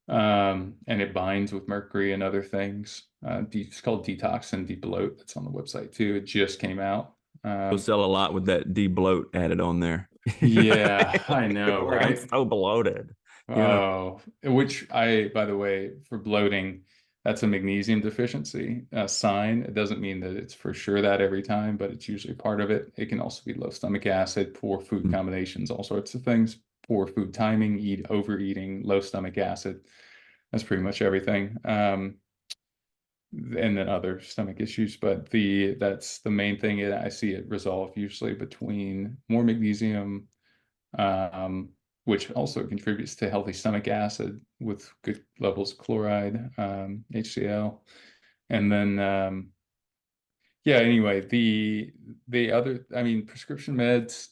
and it binds with mercury and other things. It's called Detox and Debloat. It's on the website too. It just came out. You'll Um, sell a lot with that de-bloat added on there. yeah, I You're know, like, I'm right? so bloated. Oh, which by the way, for bloating, that's a magnesium deficiency sign. It doesn't mean that it's for sure that every time, but it's usually part of it. It can also be low stomach acid, poor food Mm, combinations, all sorts of things. Poor food timing, overeating, low stomach acid. That's pretty much everything. And then other stomach issues, but that's the main thing. I see it resolve usually between more magnesium, um, which also contributes to healthy stomach acid with good levels of chloride, HCl. And then, yeah, anyway, the other, I mean, prescription meds,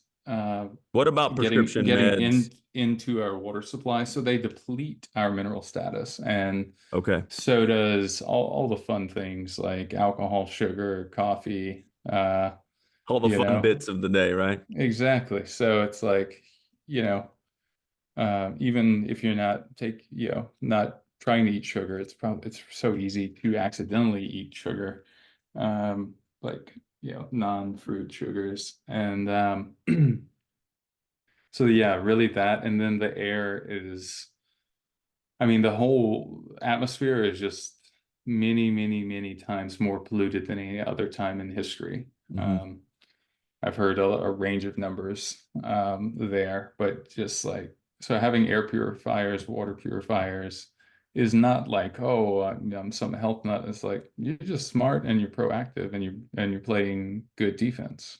what about getting prescription getting meds? into our water supply, so they deplete our mineral status, and Okay. so does all the fun things like alcohol, sugar, coffee, All the you fun know, bits of the day, right? exactly. So it's like, you know, even if you're not trying to eat sugar, it's so easy to accidentally eat sugar, like non-fruit sugars, and so yeah, really that, and then the air is, I mean, the whole atmosphere is just many, many, many times more polluted than any other time in history. Hmm. Um, I've heard a range of numbers there, but just like, so having air purifiers, water purifiers is not like, oh, I'm some health nut. It's like you're just smart and you're proactive and you're playing good defense.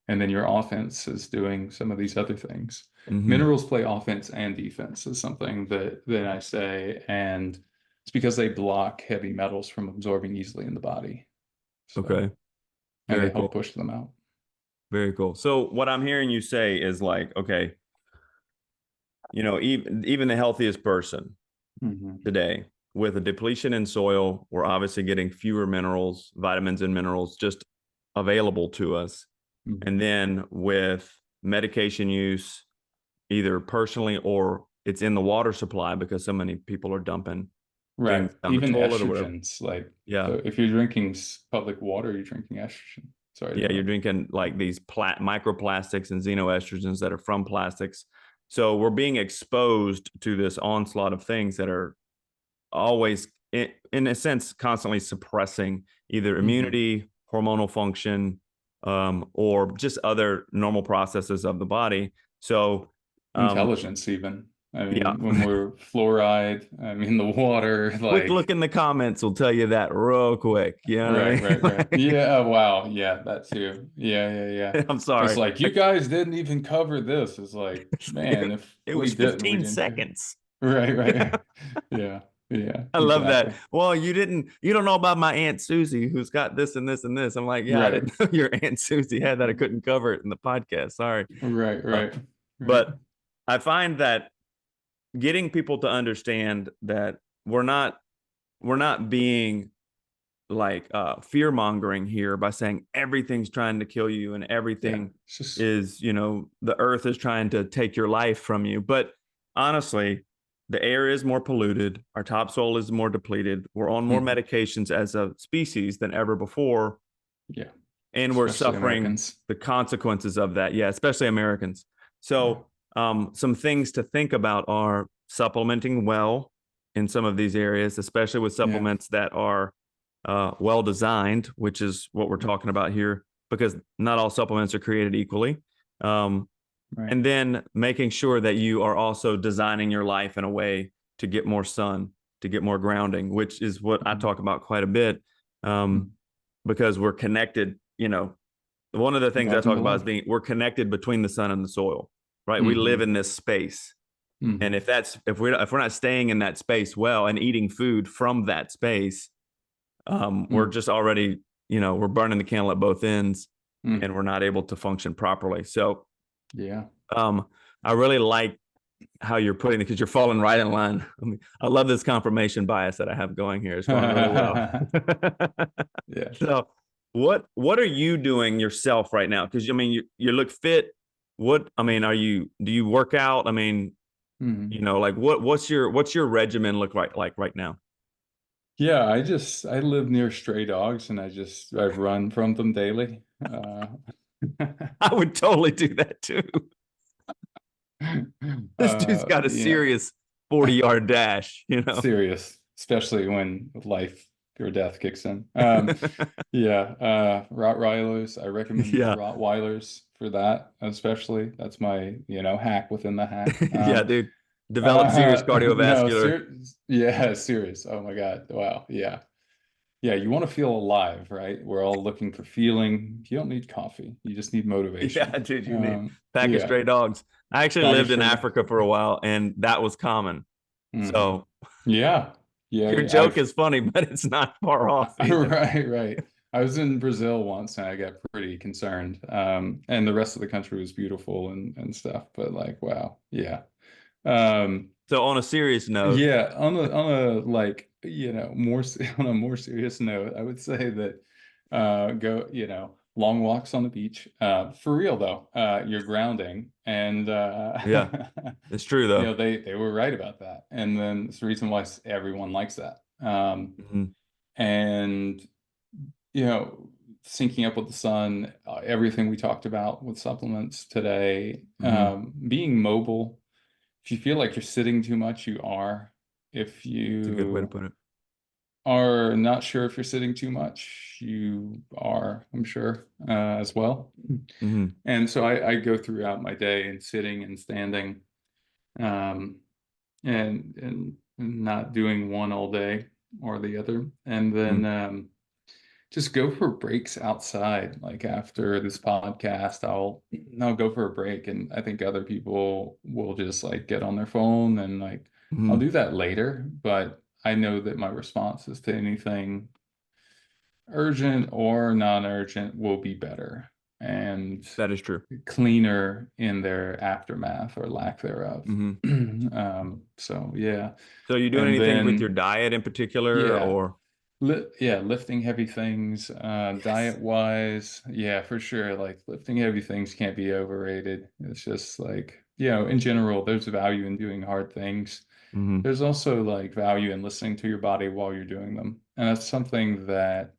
And then your offense is doing some of these other things. Hmm. Minerals play offense and defense is something that I say, and it's because they block heavy metals from absorbing easily in the body. So, Okay. and they Very help cool. push them out. Very cool. So what I'm hearing you say is like, okay, even the healthiest person Hmm. today with a depletion in soil, we're obviously getting fewer minerals, vitamins and minerals just available to us. And Hmm. then with medication use, either personally or it's in the water supply because so many people are dumping Right. things down the Even toilet or whatever. estrogens, like Yeah. if you're drinking public water, you're drinking estrogen. Sorry to Yeah, you're interrupt. drinking like these microplastics and xenoestrogens that are from plastics. So we're being exposed to this onslaught of things that are always, in a sense, constantly suppressing either Hmm. immunity, hormonal function, or just other normal processes of the body. So, um, Intelligence, even. I yeah, mean, when we're fluoride, I mean, the water, quick like, look in the comments will tell you that real quick. You know what I right, mean? right, right. Yeah, wow. Yeah, that too. Yeah, yeah, yeah. I'm It's sorry. like, you guys didn't even cover this. It's like, man, if It we was didn't, we 15 didn't do. seconds. Right, right. Yeah, yeah, I love that. exactly. Well, you don't know about my Aunt Susie who's got this and this and this. I'm like, yeah, I Right, didn't know your Aunt Susie had that. I couldn't cover it in the podcast. Sorry. right, Uh, right, right. but I find that getting people to understand that we're not being like fear mongering here by saying everything's trying to kill you and Yeah, everything it's just, is, the earth is trying to take your life from you. But honestly, the air is more polluted, our topsoil is more depleted, we're on more mhm. medications as a species than ever before, Yeah, and we're especially suffering Americans. the consequences of that. Yeah, especially Americans. Yeah. So, some things to think about are supplementing well in some of these areas, especially with Yeah. supplements that are well designed, which is what we're talking about here, because not all supplements are created equally. Um, Right. and then making sure that you are also designing your life in a way to get more sun, to get more grounding, which is what I Mhm. talk about quite a bit, um, Mhm. because we're connected. One of the things I Welcome talk to about is life. we're connected between the sun and the soil, right? We live Hmm. in this space. And Hmm. if we're not staying in that space well and eating food from that space, we're Mm. just already, we're burning the candle at both ends and Mm. we're not able to function properly. So, Yeah. um, I really like how you're putting it because you're falling right in line. I love this confirmation bias that I have going here. It's going really well. Yeah. So, what are you doing yourself right now? Because I mean, you look fit. Do you work out? I mean, Hmm. like what's your regimen look like right now? Yeah, I live near stray dogs and I run from them daily. I would totally do that too. This dude's got a Yeah, serious 40-yard dash, serious, especially when life or death kicks in. Yeah, Rottweilers. I recommend Yeah. Rottweilers for that, especially. That's my, hack within the hack. Yeah, dude. Develop serious No, cardiovascular. yeah, serious. Oh my God. Wow. Yeah. Yeah, you want to feel alive, right? We're all looking for feeling. You don't need coffee. You just need Yeah, motivation. dude, you need pack of Yeah, stray dogs. I actually package lived in straight. Africa for a while, and that was common. Hmm. So Yeah. Yeah, your yeah. joke is funny, but it's not far off either. Right, right. I was in Brazil once and I got pretty concerned. And the rest of the country was beautiful and stuff, but like, wow. Yeah. Um, So on a serious note, yeah, on a like, more on a more serious note, I would say that go, long walks on the beach. For real though, you're grounding and yeah, it's true though. they were right about that. And then it's the reason why everyone likes that. Mhm, And you know, syncing up with the sun, everything we talked about with supplements today, mhm. being mobile. If you feel like you're sitting too much, you are. If It's a good way to you put it. are not sure if you're sitting too much, you are, I'm sure, as well. Mhm, And so I go throughout my day and sitting and standing, um, and not doing one all day or the other. And then mhm, just go for breaks outside. Like after this podcast, I'll go for a break, and I think other people will just like get on their phone and like I'll mhm. do that later, but I know that my responses to anything urgent or non-urgent will be better. and That is true. cleaner in their aftermath or lack thereof. Hmm. So yeah. So you doing And anything with your then diet in particular, yeah, or? yeah, lifting heavy things, Yes. diet wise, yeah, for sure. Like lifting heavy things can't be overrated. It's just like, in general, there's value in doing hard things. Hmm. There's also like value in listening to your body while you're doing them. And that's something that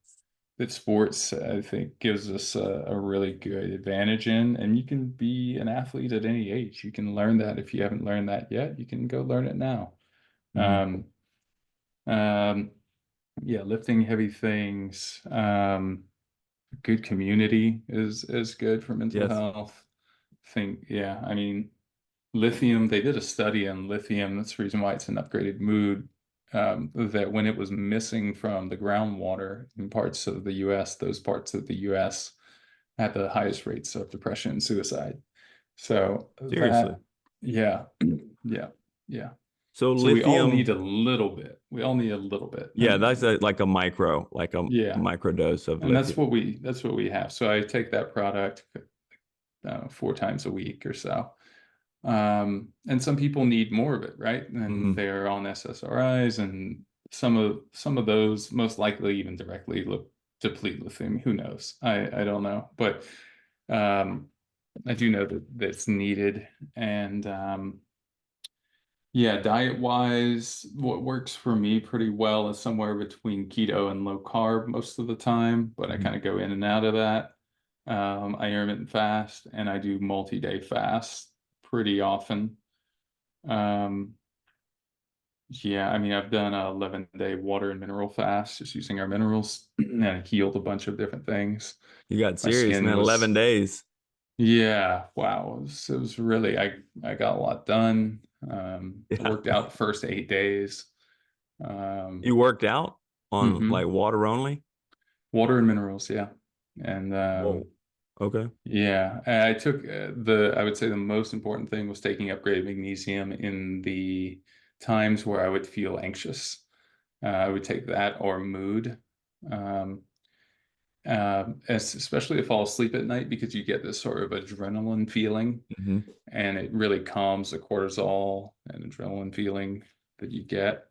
sports, I think, gives us a really good advantage in. And you can be an athlete at any age. You can learn that. If you haven't learned that yet, you can go learn it now. Hmm. Um, um, yeah, lifting heavy things. Good community is good for mental Yes. health. Yeah, I mean, lithium, they did a study on lithium. That's the reason why it's an upgraded mood. That when it was missing from the groundwater in parts of the US, those parts of the US had the highest rates of depression and suicide. So Seriously. yeah, yeah, yeah. So So we all need lithium, a little bit. We all need a little bit. I yeah, that's mean, like a micro, like a yeah. micro dose of And lithium. that's what we have. So I take that product 4 times a week or so. And some people need more of it, right? And Hmm. they're on SSRIs, and some of those most likely even directly deplete lithium. Who knows? I don't know, but um, I do know that that's needed. And yeah, diet wise, what works for me pretty well is somewhere between keto and low carb most of the time, but I Hmm. kind of go in and out of that. I intermittent fast, and I do multi-day fast pretty often. Um, yeah, I mean, I've done a 11-day water and mineral fast, just using our minerals, and I healed a bunch of different things. You got My serious, skin man. 11 was, days. yeah, wow, it was really, I got a lot done. Yeah. Worked out the first 8 days. You worked out on hmm like water only? Water and minerals, yeah. And Whoa. Okay. yeah, I took I would say the most important thing was taking upgraded magnesium in the times where I would feel anxious. I would take that or mood, um, especially to fall asleep at night, because you get this sort of adrenaline feeling, Hmm. and it really calms the cortisol and adrenaline feeling that you get.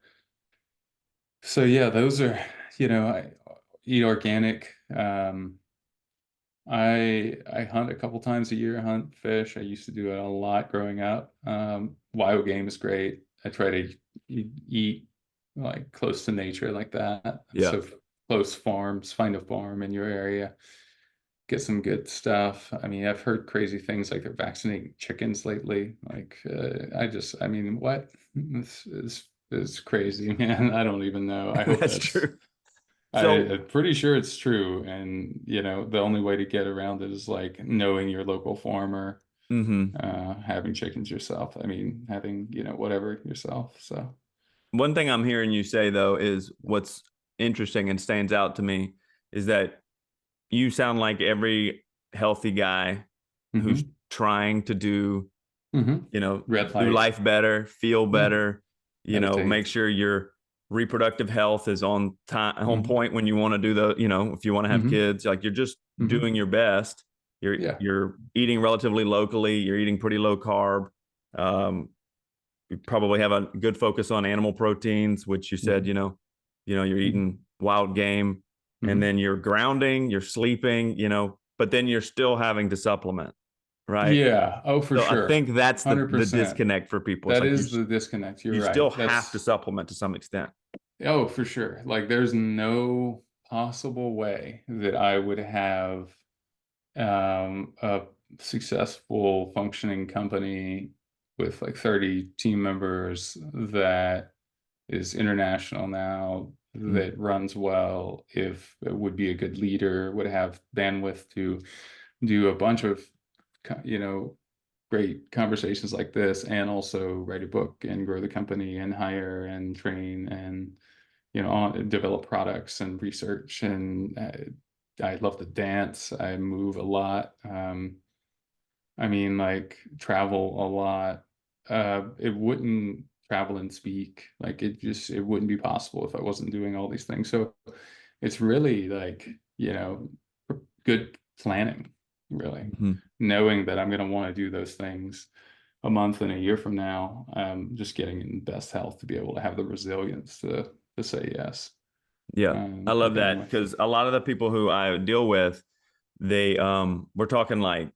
So yeah, those are, I eat organic. I hunt a couple times a year, hunt fish. I used to do it a lot growing up. Wild game is great. I try to eat like close to nature like that. Yeah. So close farms, find a farm in your area, get some good stuff. I mean, I've heard crazy things like they're vaccinating chickens lately. Like, I mean, what? This is crazy, man. I don't even know. I hope That's true. So, I'm pretty sure it's true. And, the only way to get around it is like knowing your local farmer, hmm, having chickens yourself. I mean, having, whatever yourself. So, one thing I'm hearing you say though is what's interesting and stands out to me is that you sound like every healthy guy who's hmm trying to do, hmm you know, red do light. life better, feel Yeah. better, make Meditate. sure your reproductive health is on time, on hmm point when you want to do if you want to have hmm kids, like you're just hmm doing your best. You're Yeah. you're eating relatively locally, you're eating pretty low carb. Um, you probably have a good focus on animal proteins, which you said, hmm you're hmm eating wild game, and hmm then you're grounding, you're sleeping, but then you're still having to supplement, right? Yeah. Oh, for So I sure. think that's the 100%. disconnect for people. It's That like is the disconnect. You're you still right. have to supplement to some extent. Oh, for sure. Like there's no possible way that I would have a successful functioning company with like 30 team members that is international now, Mm, that runs well, if it would be a good leader, would have bandwidth to do a bunch of, you know, great conversations like this, and also write a book and grow the company and hire and train and, develop products and research. And I love to dance. I move a lot. I mean, like travel a lot. It wouldn't travel and speak. Like it wouldn't be possible if I wasn't doing all these things. So it's really like, good planning. really. Mhm. Knowing that I'm going to want to do those things a month and a year from now, just getting in best health to be able to have the resilience to say yes. Yeah, I To love begin that with. because a lot of the people who I deal with, they we're talking like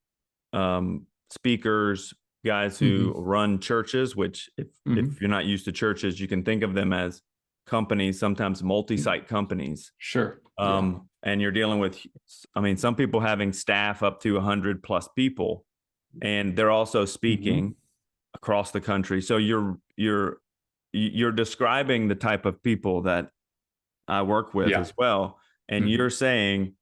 speakers, guys who Hmm. run churches, which if Hmm. you're not used to churches, you can think of them as companies, sometimes multi-site companies. Sure. Yeah. And you're dealing with, I mean, some people having staff up to 100 plus people, and they're also Hmm. speaking across the country. So you're describing the type of people that I work with Yeah. as well. And Hmm. you're saying,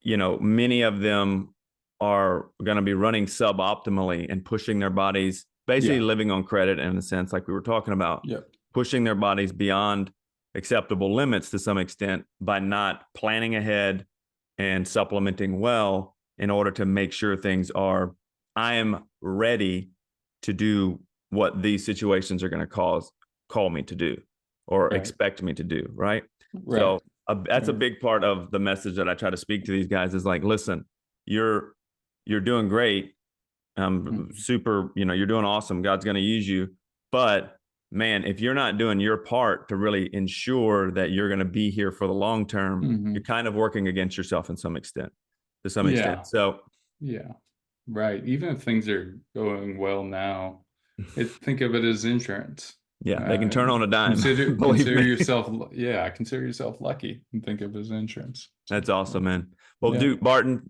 many of them are going to be running suboptimally and pushing their bodies, basically Yeah. living on credit in a sense, like we were talking about, Yep. pushing their bodies beyond acceptable limits to some extent by not planning ahead and supplementing well in order to make sure things are, I am ready to do what these situations are going to call me to do or Right. expect me to do. Right. Right. So that's a Right. big part of the message that I try to speak to these guys is like, listen, you're doing great. Hmm. Super, you're doing awesome. God's going to use you. But man, if you're not doing your part to really ensure that you're going to be here for the long term, you're Hmm. kind of working against yourself in some extent, to some extent. Yeah. So Yeah. Right. Even if things are going well now, think of it as insurance. yeah, they can turn on a dime. Believe Consider me. yourself, yeah, consider yourself lucky and think of it as insurance. So, That's awesome, man. Well, yeah. dude, Barton,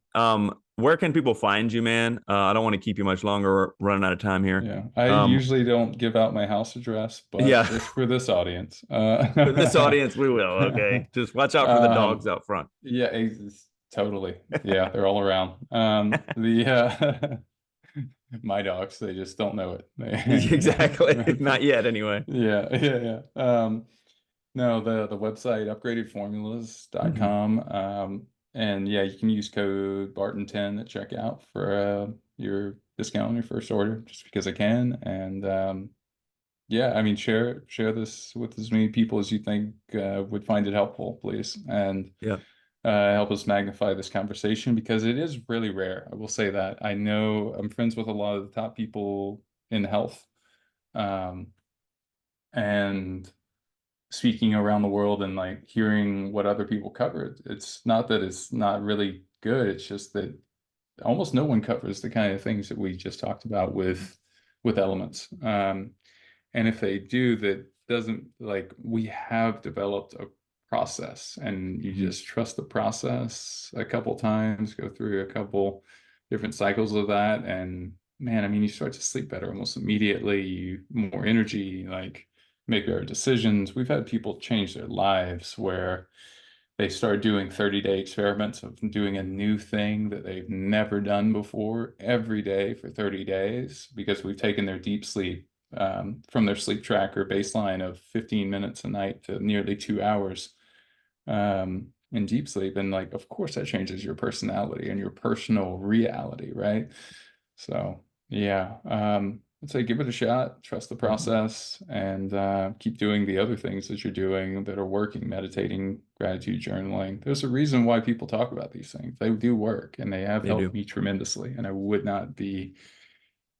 where can people find you, man? I don't want to keep you much longer. We're running out of time here. Yeah. I Um, usually don't give out my house address, but yeah, just for this audience. for this audience, we will. Okay, just watch out for the dogs Um, out front. yeah, totally. Yeah, they're all around. My dogs, they just don't know it. Exactly. Not yet, anyway. Yeah, yeah, yeah. No, the website Mhm. upgradedformulas.com. And yeah, you can use code Barton10 at checkout for your discount on your first order, just because I can. And yeah, I mean, share this with as many people as you think would find it helpful, please. And Yeah. help us magnify this conversation because it is really rare. I will say that. I know I'm friends with a lot of the top people in health. Um, and speaking around the world and like hearing what other people cover, it's not that it's not really good. It's just that almost no one covers the kind of things that we just talked about with elements. And if they do, that doesn't like we have developed a process and you Mhm. just trust the process a couple times, go through a couple different cycles of that. And man, I mean, you start to sleep better almost immediately, you more energy, like make better decisions. We've had people change their lives where they start doing 30-day experiments of doing a new thing that they've never done before every day for 30 days because we've taken their deep sleep from their sleep tracker baseline of 15 minutes a night to nearly 2 hours in deep sleep. And like, of course, that changes your personality and your personal reality, right? So yeah, I'd say give it a shot, trust the Mhm. process, and keep doing the other things that you're doing that are working, meditating, gratitude journaling. There's a reason why people talk about these things. They do work and they have They helped do. me tremendously. And I would not be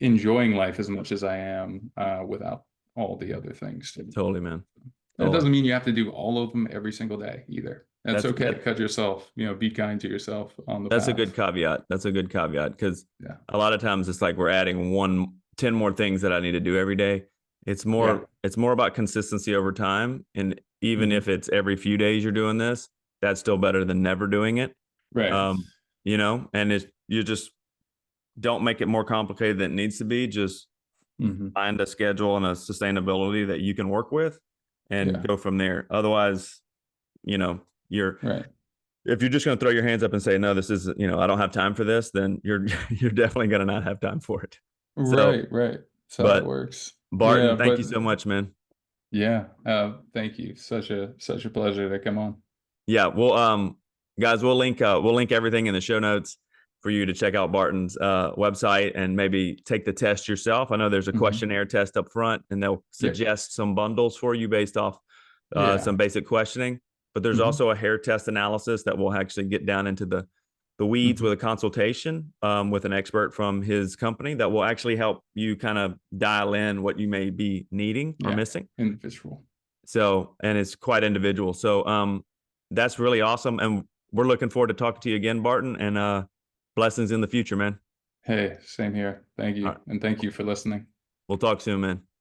enjoying life as much as I am without all the other things. Totally, man. That Totally. doesn't mean you have to do all of them every single day either. That's That's okay. that. Cut yourself, be kind to yourself on the That's a good path. caveat. That's a good caveat because Yeah. a lot of times it's like we're adding 10 more things that I need to do every day. It's Yeah. more about consistency over time. And even Hmm. if it's every few days you're doing this, that's still better than never doing it. Right. Um, and you just don't make it more complicated than it needs to be. Just Hmm. find a schedule and a sustainability that you can work with and Yeah. go from there. Otherwise, you know, you're Right. if you're just going to throw your hands up and say, no, this is, I don't have time for this, then you're you're definitely going to not have time for it. So, Right, right. That's how it but works. Barton, Yeah, thank but you so much, man. yeah, thank you. Such a pleasure to come on. Yeah, well, guys, we'll link everything in the show notes for you to check out Barton's website and maybe take the test yourself. I know there's a Hmm. questionnaire test up front, and they'll Yep. suggest some bundles for you based off Yeah. some basic questioning. But there's Hmm. also a hair test analysis that will actually get down into the the weeds Mhm. with a consultation with an expert from his company that will actually help you kind of dial in what you may be needing or Yeah, missing. individual. So, and it's quite individual. So, that's really awesome. And we're looking forward to talking to you again, Barton, and blessings in the future, man. Hey, same here. Thank All you. right. And thank you for listening. We'll talk soon, man.